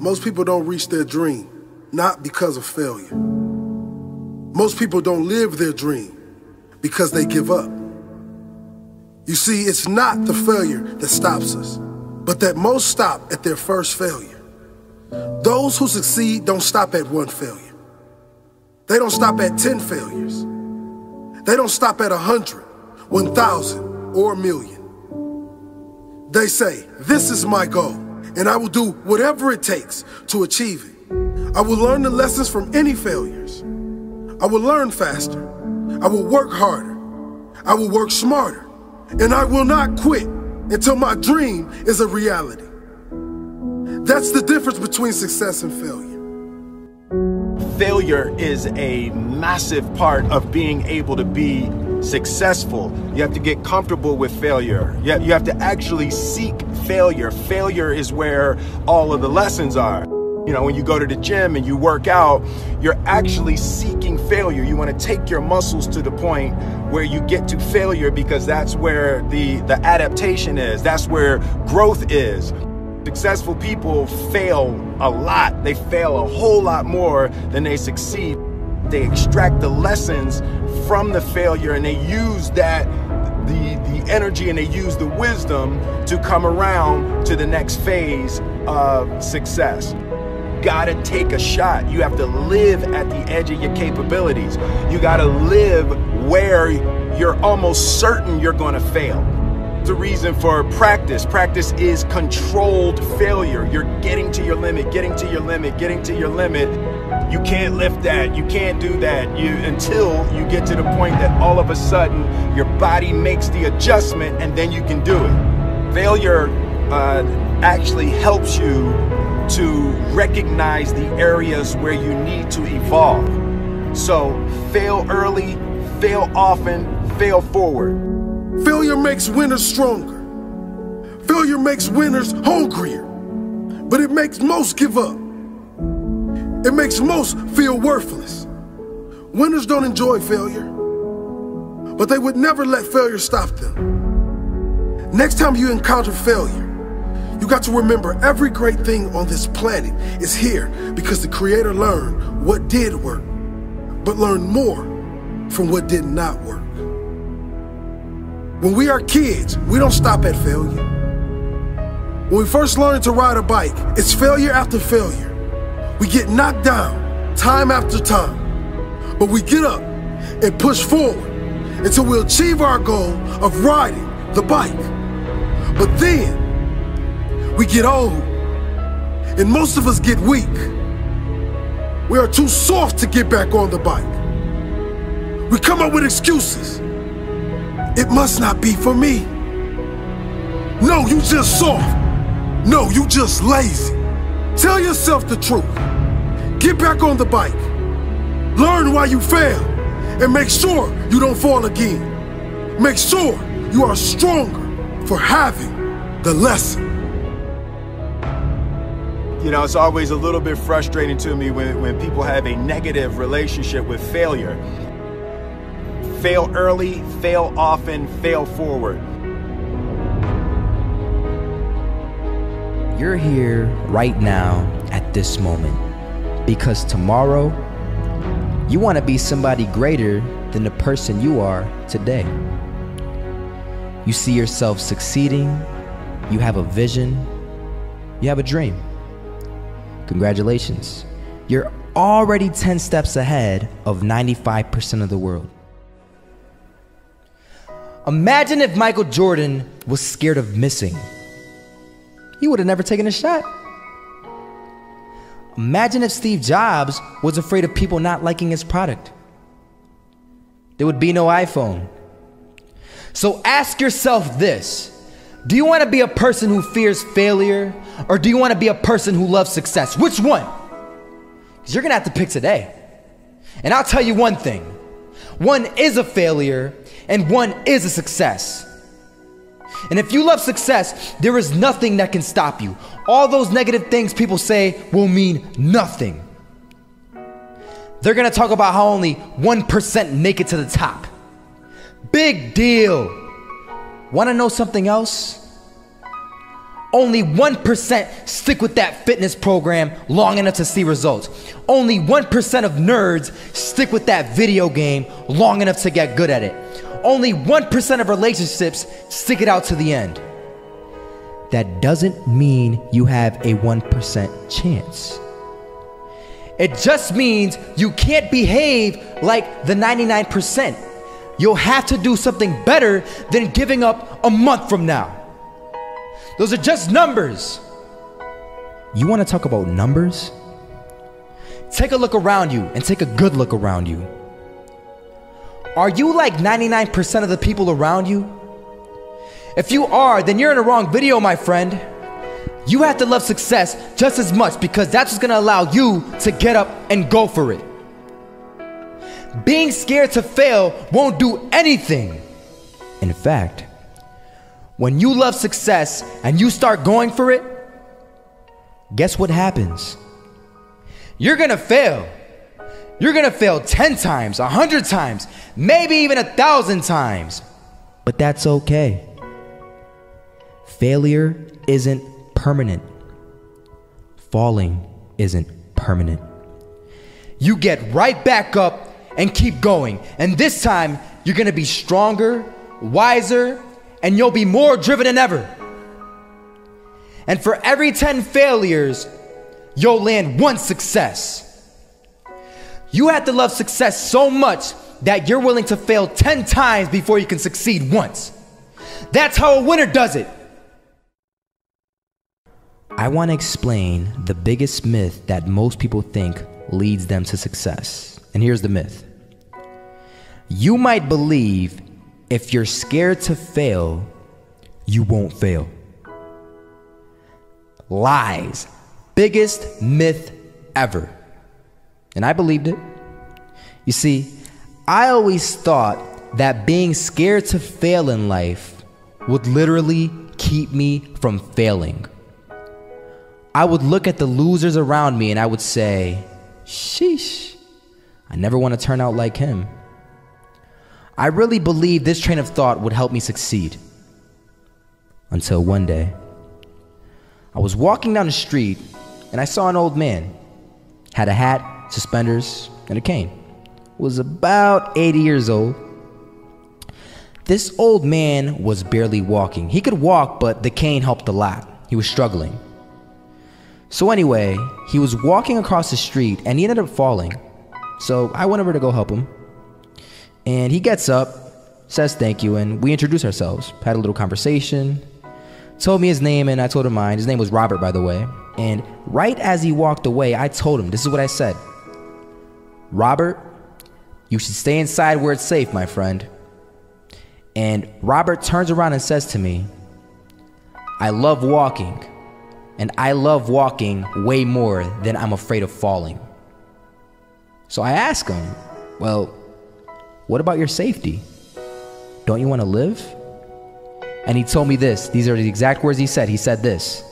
Most people don't reach their dream, not because of failure. Most people don't live their dream because they give up. You see, it's not the failure that stops us, but that most stop at their first failure. Those who succeed don't stop at one failure. They don't stop at 10 failures. They don't stop at 100, 1,000, or 1,000,000. They say, this is my goal, and I will do whatever it takes to achieve it. I will learn the lessons from any failures. I will learn faster. I will work harder. I will work smarter. And I will not quit until my dream is a reality. That's the difference between success and failure. Failure is a massive part of being able to be successful. You have to get comfortable with failure. You have to actually seek failure. Failure is where all of the lessons are. You know, when you go to the gym and you work out, you're actually seeking failure. You want to take your muscles to the point where you get to failure, because that's where the adaptation is. That's where growth is. Successful people fail a lot. They fail a whole lot more than they succeed. They extract the lessons from the failure, and they use that, the energy, and they use the wisdom to come around to the next phase of success. Gotta take a shot. You have to live at the edge of your capabilities. You gotta live where you're almost certain you're gonna fail. The reason for practice. Practice is controlled failure. You're getting to your limit, getting to your limit, getting to your limit. You can't lift that, you can't do that, until you get to the point that all of a sudden your body makes the adjustment, and then you can do it. Failure actually helps you to recognize the areas where you need to evolve. So fail early, fail often, fail forward. Failure makes winners stronger. Failure makes winners hungrier. But it makes most give up. It makes most feel worthless. Winners don't enjoy failure, but they would never let failure stop them. Next time you encounter failure, you got to remember every great thing on this planet is here because the Creator learned what did work, but learned more from what did not work. When we are kids, we don't stop at failure. When we first learn to ride a bike, it's failure after failure. We get knocked down time after time, but we get up and push forward until we achieve our goal of riding the bike. But then we get old, and most of us get weak. We are too soft to get back on the bike. We come up with excuses. It must not be for me. No, you just soft. No, you just lazy. Tell yourself the truth. Get back on the bike. Learn why you fail, and make sure you don't fall again. Make sure you are stronger for having the lesson. You know, it's always a little bit frustrating to me when people have a negative relationship with failure. Fail early, fail often, fail forward. You're here right now at this moment because tomorrow you want to be somebody greater than the person you are today. You see yourself succeeding, you have a vision, you have a dream. Congratulations. You're already 10 steps ahead of 95% of the world. Imagine if Michael Jordan was scared of missing. He would have never taken a shot. Imagine if Steve Jobs was afraid of people not liking his product. There would be no iPhone. So ask yourself this. Do you want to be a person who fears failure, or do you want to be a person who loves success? Which one? Because you're going to have to pick today. And I'll tell you one thing. One is a failure, and one is a success. And if you love success, there is nothing that can stop you. All those negative things people say will mean nothing. They're going to talk about how only 1% make it to the top. Big deal. Want to know something else? Only 1% stick with that fitness program long enough to see results. Only 1% of nerds stick with that video game long enough to get good at it. Only 1% of relationships stick it out to the end. That doesn't mean you have a 1% chance. It just means you can't behave like the 99%. You'll have to do something better than giving up a month from now. Those are just numbers. You want to talk about numbers? Take a look around you and take a good look around you. Are you like 99% of the people around you? If you are, then you're in the wrong video, my friend. You have to love success just as much because that's what's gonna allow you to get up and go for it. Being scared to fail won't do anything. In fact, when you love success and you start going for it, guess what happens? You're gonna fail. You're gonna fail 10 times, 100 times, maybe even 1,000 times. But that's okay. Failure isn't permanent. Falling isn't permanent. You get right back up and keep going. And this time, you're gonna be stronger, wiser, and you'll be more driven than ever. And for every 10 failures, you'll land one success. You have to love success so much that you're willing to fail 10 times before you can succeed once. That's how a winner does it. I want to explain the biggest myth that most people think leads them to success. And here's the myth. You might believe if you're scared to fail, you won't fail. Lies. Biggest myth ever. And I believed it. You see, I always thought that being scared to fail in life would literally keep me from failing. I would look at the losers around me and I would say, sheesh, I never want to turn out like him. I really believed this train of thought would help me succeed. Until one day, I was walking down the street and I saw an old man. Had a hat, suspenders, and a cane. Was about 80 years old. This old man was barely walking. He could walk, but the cane helped a lot. He was struggling. So anyway, he was walking across the street and he ended up falling. So I went over to go help him. And he gets up, says thank you, and we introduced ourselves. Had a little conversation. Told me his name and I told him mine. His name was Robert, by the way. And right as he walked away, I told him, this is what I said. Robert, you should stay inside where it's safe, my friend. And Robert turns around and says to me, I love walking. And I love walking way more than I'm afraid of falling. So I asked him, well, what about your safety? Don't you want to live? And he told me this. These are the exact words he said. He said this.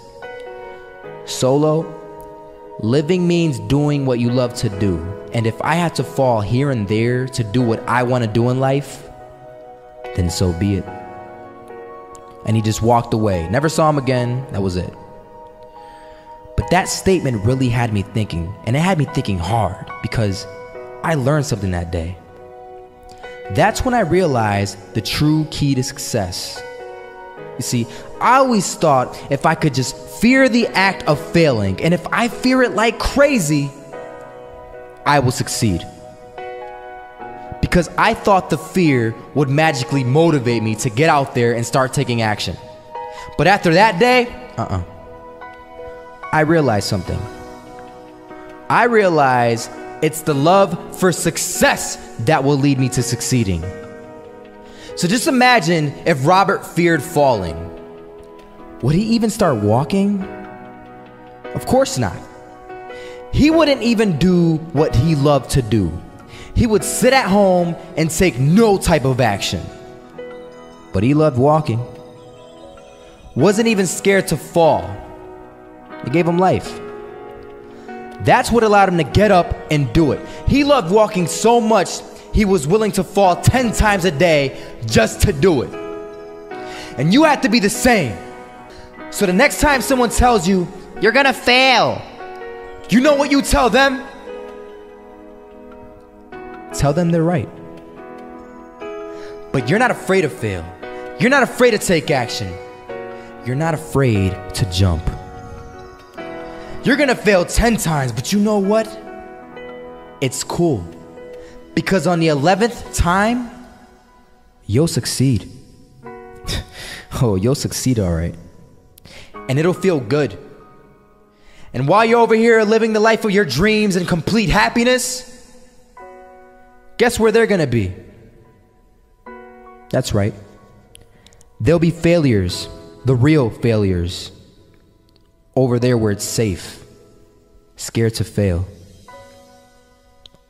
Solo, living means doing what you love to do. And if I have to fall here and there to do what I want to do in life, then so be it. And he just walked away. Never saw him again. That was it. But that statement really had me thinking, and it had me thinking hard because I learned something that day. That's when I realized the true key to success. You see, I always thought if I could just fear the act of failing, and if I fear it like crazy, I will succeed. Because I thought the fear would magically motivate me to get out there and start taking action. But after that day, I realized something. I realized it's the love for success that will lead me to succeeding. So just imagine if Robert feared falling. Would he even start walking? Of course not. He wouldn't even do what he loved to do. He would sit at home and take no type of action. But he loved walking. Wasn't even scared to fall. It gave him life. That's what allowed him to get up and do it. He loved walking so much, he was willing to fall 10 times a day just to do it. And you have to be the same. So the next time someone tells you, you're gonna fail, you know what you tell them? Tell them they're right. But you're not afraid to fail. You're not afraid to take action. You're not afraid to jump. You're gonna fail 10 times, but you know what? It's cool. Because on the 11th time, you'll succeed. Oh, you'll succeed, all right. And it'll feel good. And while you're over here living the life of your dreams and complete happiness, guess where they're gonna be? That's right. They'll be failures, the real failures, over there where it's safe, scared to fail.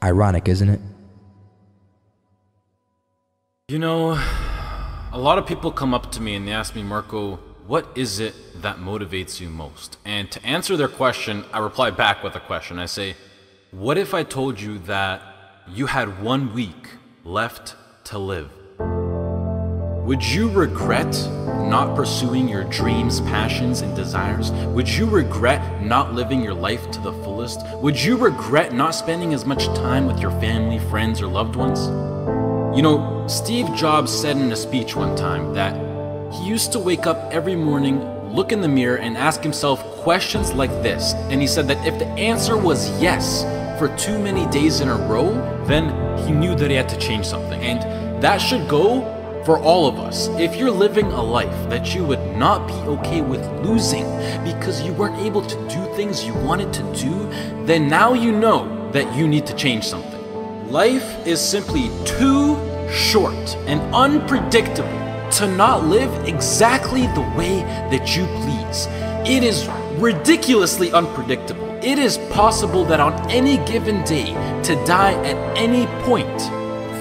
Ironic, isn't it? You know, a lot of people come up to me and they ask me, Marco, what is it that motivates you most? And to answer their question, I reply back with a question. I say, what if I told you that you had 1 week left to live? Would you regret not pursuing your dreams, passions, and desires? Would you regret not living your life to the fullest? Would you regret not spending as much time with your family, friends, or loved ones? You know, Steve Jobs said in a speech one time that he used to wake up every morning, look in the mirror, and ask himself questions like this. And he said that if the answer was yes for too many days in a row, then he knew that he had to change something. And that should go for all of us. If you're living a life that you would not be okay with losing because you weren't able to do things you wanted to do, then now you know that you need to change something. Life is simply too short and unpredictable to not live exactly the way that you please. It is ridiculously unpredictable. It is possible that on any given day to die at any point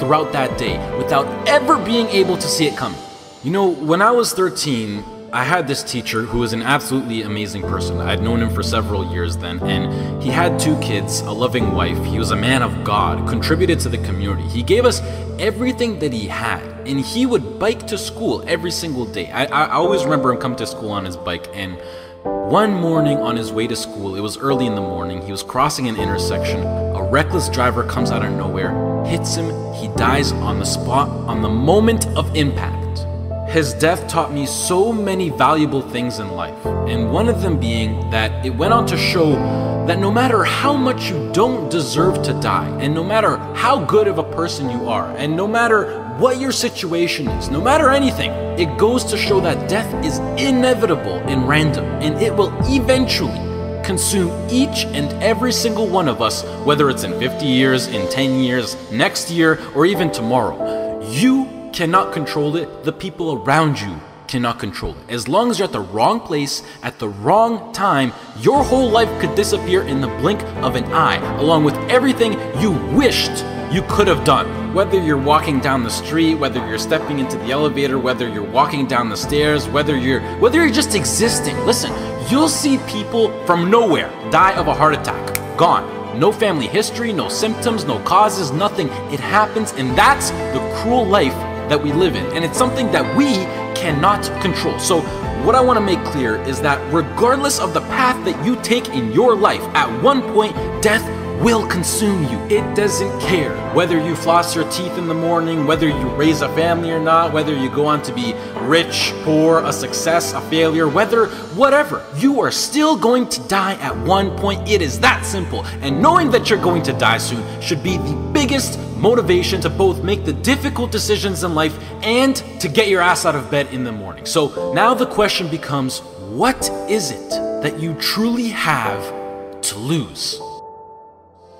throughout that day without ever being able to see it coming. You know, when I was 13, I had this teacher who was an absolutely amazing person. I'd known him for several years then, and he had 2 kids, a loving wife. He was a man of God, contributed to the community. He gave us everything that he had, and he would bike to school every single day. I always remember him coming to school on his bike, and one morning on his way to school, it was early in the morning, he was crossing an intersection. A reckless driver comes out of nowhere, hits him, he dies on the spot, on the moment of impact. His death taught me so many valuable things in life, and one of them being that it went on to show that no matter how much you don't deserve to die, and no matter how good of a person you are, and no matter what your situation is, no matter anything, it goes to show that death is inevitable and random, and it will eventually consume each and every single one of us, whether it's in 50 years, in 10 years, next year, or even tomorrow. You cannot control it. The people around you cannot control it. As long as you're at the wrong place at the wrong time, your whole life could disappear in the blink of an eye, along with everything you wished you could have done. Whether you're walking down the street, whether you're stepping into the elevator, whether you're walking down the stairs, whether you're just existing. Listen, you'll see people from nowhere die of a heart attack. Gone. No family history, no symptoms, no causes, nothing. It happens, and that's the cruel life that we live in, and it's something that we cannot control. So what I want to make clear is that regardless of the path that you take in your life, at one point death will consume you. It doesn't care whether you floss your teeth in the morning, whether you raise a family or not, whether you go on to be rich, poor, a success, a failure, whatever, you are still going to die at one point. It is that simple. And knowing that you're going to die soon should be the biggest motivation to both make the difficult decisions in life and to get your ass out of bed in the morning. So now the question becomes, what is it that you truly have to lose?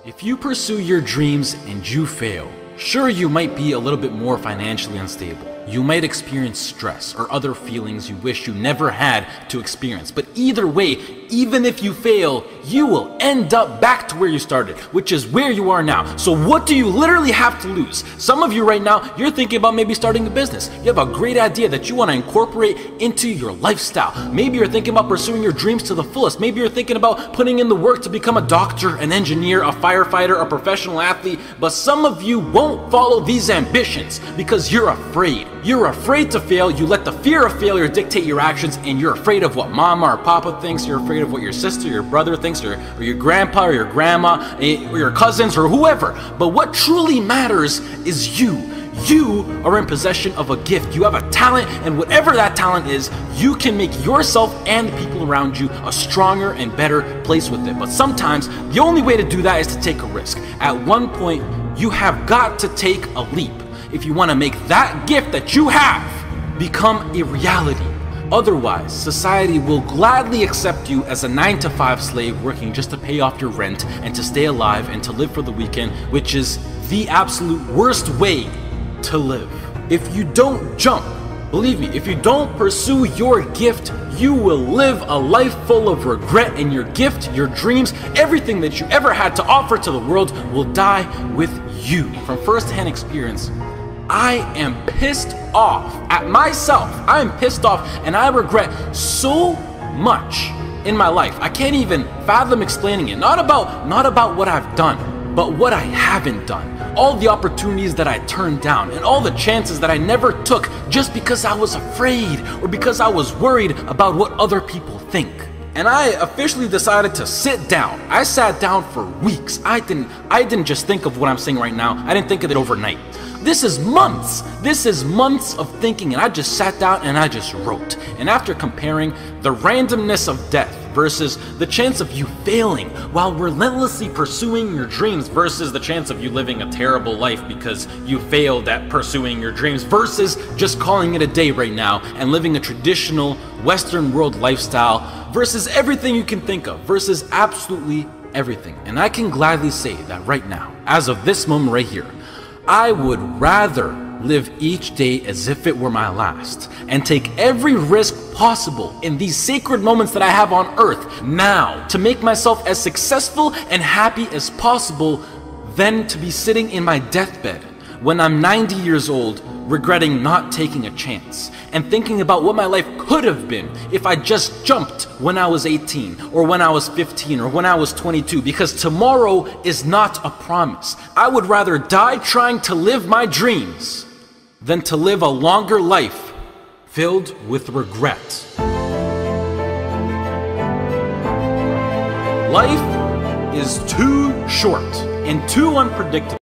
If you pursue your dreams and you fail, sure, you might be a little bit more financially unstable. You might experience stress or other feelings you wish you never had to experience. But either way, even if you fail, you will end up back to where you started, which is where you are now. So what do you literally have to lose? Some of you right now, you're thinking about maybe starting a business. You have a great idea that you want to incorporate into your lifestyle. Maybe you're thinking about pursuing your dreams to the fullest. Maybe you're thinking about putting in the work to become a doctor, an engineer, a firefighter, a professional athlete. But some of you won't follow these ambitions because you're afraid. You're afraid to fail. You let the fear of failure dictate your actions, and you're afraid of what mama or papa thinks. You're afraid of what your sister, your brother thinks, or your grandpa or your grandma, or your cousins, or whoever. But what truly matters is you. You are in possession of a gift. You have a talent, and whatever that talent is, you can make yourself and the people around you a stronger and better place with it. But sometimes the only way to do that is to take a risk. At one point, you have got to take a leap if you want to make that gift that you have become a reality. Otherwise, society will gladly accept you as a 9-to-5 slave working just to pay off your rent and to stay alive and to live for the weekend, which is the absolute worst way to live. If you don't jump, believe me, if you don't pursue your gift, you will live a life full of regret, and your gift, your dreams, everything that you ever had to offer to the world will die with you. From first-hand experience, I am pissed off at myself. I am pissed off, and I regret so much in my life. I can't even fathom explaining it. Not about what I've done, but what I haven't done. All the opportunities that I turned down, and all the chances that I never took just because I was afraid or because I was worried about what other people think. And I officially decided to sit down. I sat down for weeks. I didn't just think of what I'm saying right now. I didn't think of it overnight. This is months. This is months of thinking, and I just sat down and I just wrote. And after comparing the randomness of death versus the chance of you failing while relentlessly pursuing your dreams versus the chance of you living a terrible life because you failed at pursuing your dreams versus just calling it a day right now and living a traditional Western world lifestyle versus everything you can think of versus absolutely everything. And I can gladly say that right now, as of this moment right here, I would rather live each day as if it were my last and take every risk possible in these sacred moments that I have on earth now to make myself as successful and happy as possible than to be sitting in my deathbed when I'm 90 years old regretting not taking a chance and thinking about what my life could have been if I just jumped when I was 18 or when I was 15 or when I was 22, because tomorrow is not a promise. I would rather die trying to live my dreams than to live a longer life filled with regret. Life is too short and too unpredictable